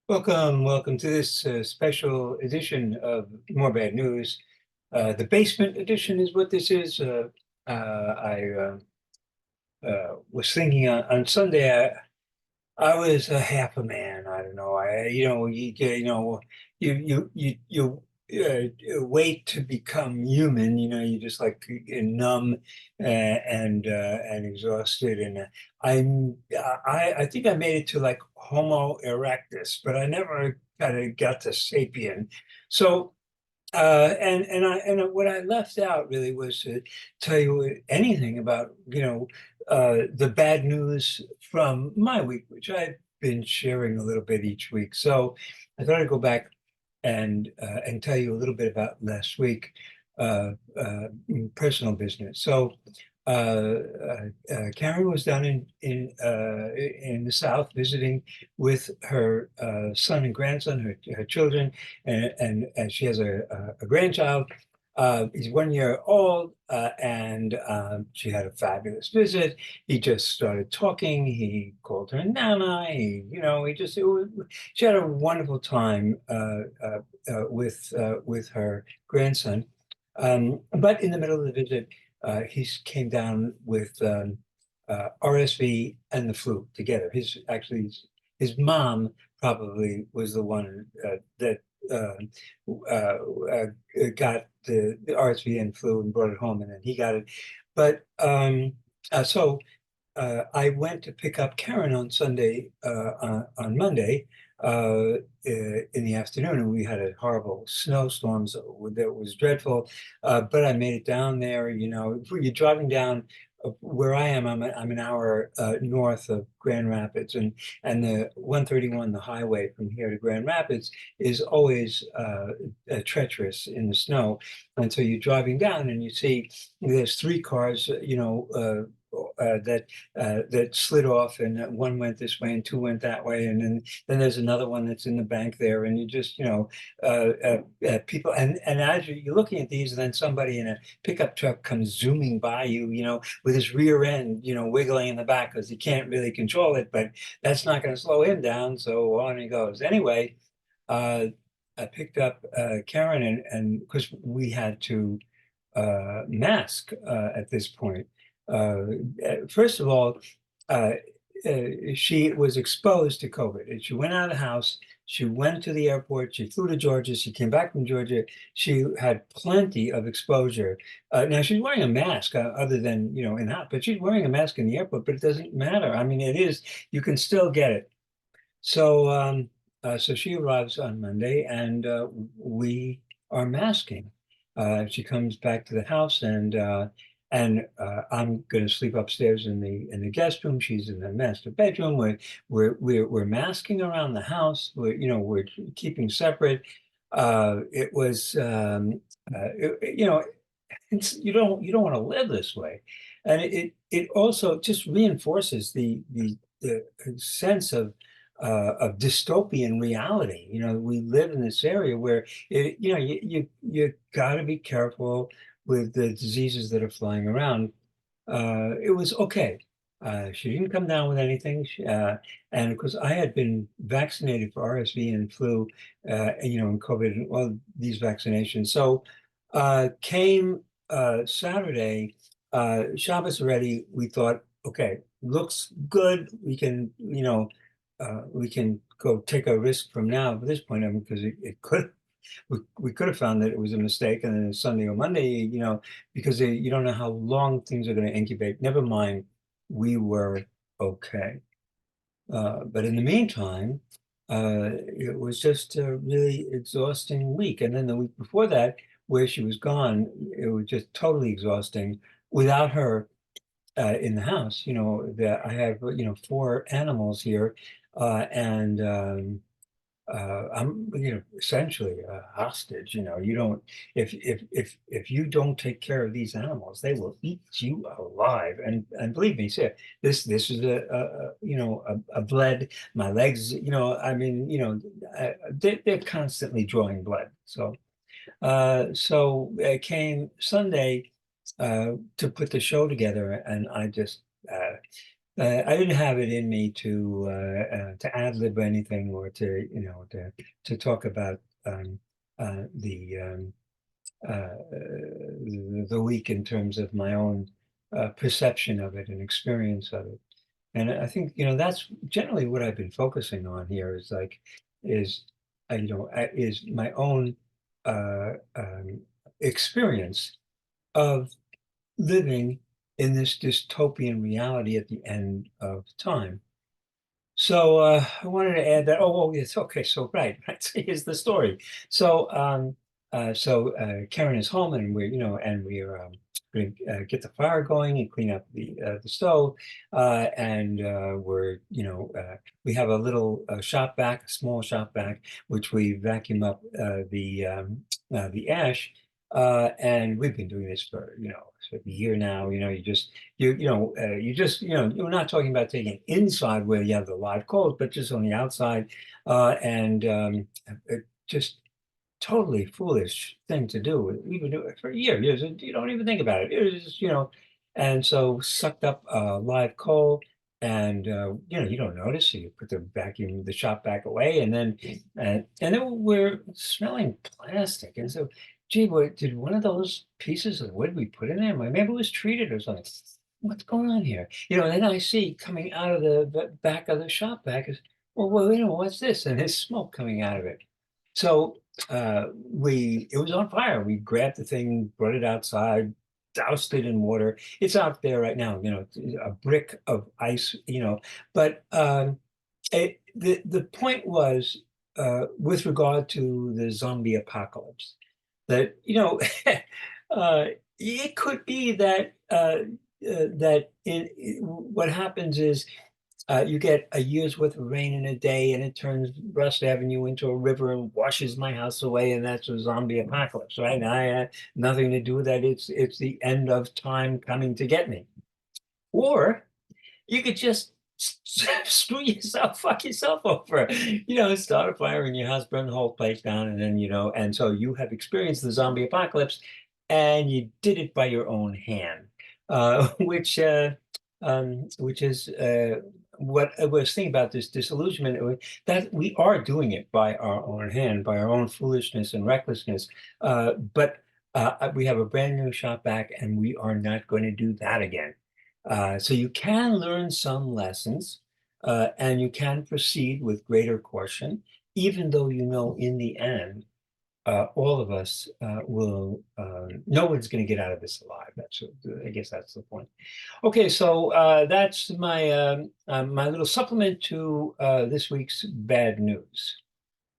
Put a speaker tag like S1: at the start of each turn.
S1: Welcome to this special edition of More Bad News. The basement edition is what this is. I was thinking on Sunday. I was a half a man. I don't know. You wait to become human. You just like numb and exhausted. And I think I made it to like Homo erectus, but I never kind of got to sapien. So. What I left out really was to tell you anything about, the bad news from my week, which I've been sharing a little bit each week. So I thought I'd go back and tell you a little bit about last week, personal business. So Karen was down in the South visiting with her son and grandson, her children, and she has a grandchild. He's 1 year old, and she had a fabulous visit. He just started talking. He called her Nana. She had a wonderful time with her grandson. But in the middle of the visit, he came down with RSV and the flu together. His mom probably was the one that got the RSV and flu and brought it home, and then he got it. But so I went to pick up Karen on Sunday, on Monday, in the afternoon, and we had a horrible snowstorm that was dreadful. But I made it down there. If you're driving down where I am, I'm an hour north of Grand Rapids, and the 131, the highway from here to Grand Rapids, is always treacherous in the snow. And so you're driving down, and you see there's three cars, that slid off, and one went this way and two went that way, and then there's another one that's in the bank there, and you just people, and as you're looking at these, and then somebody in a pickup truck comes zooming by you, with his rear end, wiggling in the back because he can't really control it, but that's not going to slow him down, so on he goes. Anyway, uh, I picked up Karen, and because we had to mask at this point. Uh, First of all, uh, she was exposed to COVID. And she went out of the house. She went to the airport. She flew to Georgia. She came back from Georgia. She had plenty of exposure. Now she's wearing a mask, other than in hot, but she's wearing a mask in the airport. But it doesn't matter. I mean, you can still get it. So she arrives on Monday, and we are masking. She comes back to the house, and I'm going to sleep upstairs in the guest room. She's in the master bedroom. We're masking around the house. We're keeping separate. It was you don't want to live this way, and it also just reinforces the sense of dystopian reality. We live in this area where you got to be careful with the diseases that are flying around. It was okay. She didn't come down with anything, and of course, I had been vaccinated for RSV and flu, and COVID, and all these vaccinations. So came Saturday, Shabbos already. We thought, okay, looks good. We can go take a risk from now at this point. I mean, because it could we could have found that it was a mistake, and then Sunday or Monday, because you don't know how long things are going to incubate. Never mind, we were okay. But in the meantime, it was just a really exhausting week. And then the week before that, where she was gone, it was just totally exhausting without her in the house. That I have, four animals here, and I'm, essentially a hostage. You don't, if you don't take care of these animals, they will eat you alive. And believe me, sir, this is a bled. My legs, I mean, they're constantly drawing blood. So it came Sunday to put the show together, and I just I didn't have it in me to ad lib anything or to talk about the the week in terms of my own perception of it and experience of it. And I think, that's generally what I've been focusing on here is like, is, is my own experience of living in this dystopian reality at the end of time. So I wanted to add that. Oh, yes. Okay. So right. So here's the story. So Karen is home, and we're going to get the fire going and clean up the stove, and we have a little shop vac, a small shop vac, which we vacuum up the ash, and we've been doing this for a year now. You're not talking about taking inside where you have the live coals, but just on the outside, and just totally foolish thing to do. We've been doing it for years. You don't even think about it. It was and so sucked up live coal, and you don't notice. So you put the shop back away, and then we're smelling plastic, and so. Gee, did one of those pieces of wood we put in there, maybe it was treated or something? What's going on here? And then I see coming out of the back of the shop back is, well, what's this? And there's smoke coming out of it. So it was on fire. We grabbed the thing, brought it outside, doused it in water. It's out there right now, a brick of ice, but the point was with regard to the zombie apocalypse that uh, it could be that what happens is you get a year's worth of rain in a day, and it turns Rust Avenue into a river and washes my house away, and that's a zombie apocalypse, right? And I had nothing to do with that. It's the end of time coming to get me. Or you could just screw yourself, fuck yourself over, start a fire in your house, burn the whole place down, and then, and so you have experienced the zombie apocalypse and you did it by your own hand, which is what I was thinking about this disillusionment, that we are doing it by our own hand, by our own foolishness and recklessness. But we have a brand new shop back, and we are not going to do that again. So you can learn some lessons, and you can proceed with greater caution, even though in the end, all of us no one's going to get out of this alive. I guess that's the point. Okay, so that's my little supplement to this week's bad news.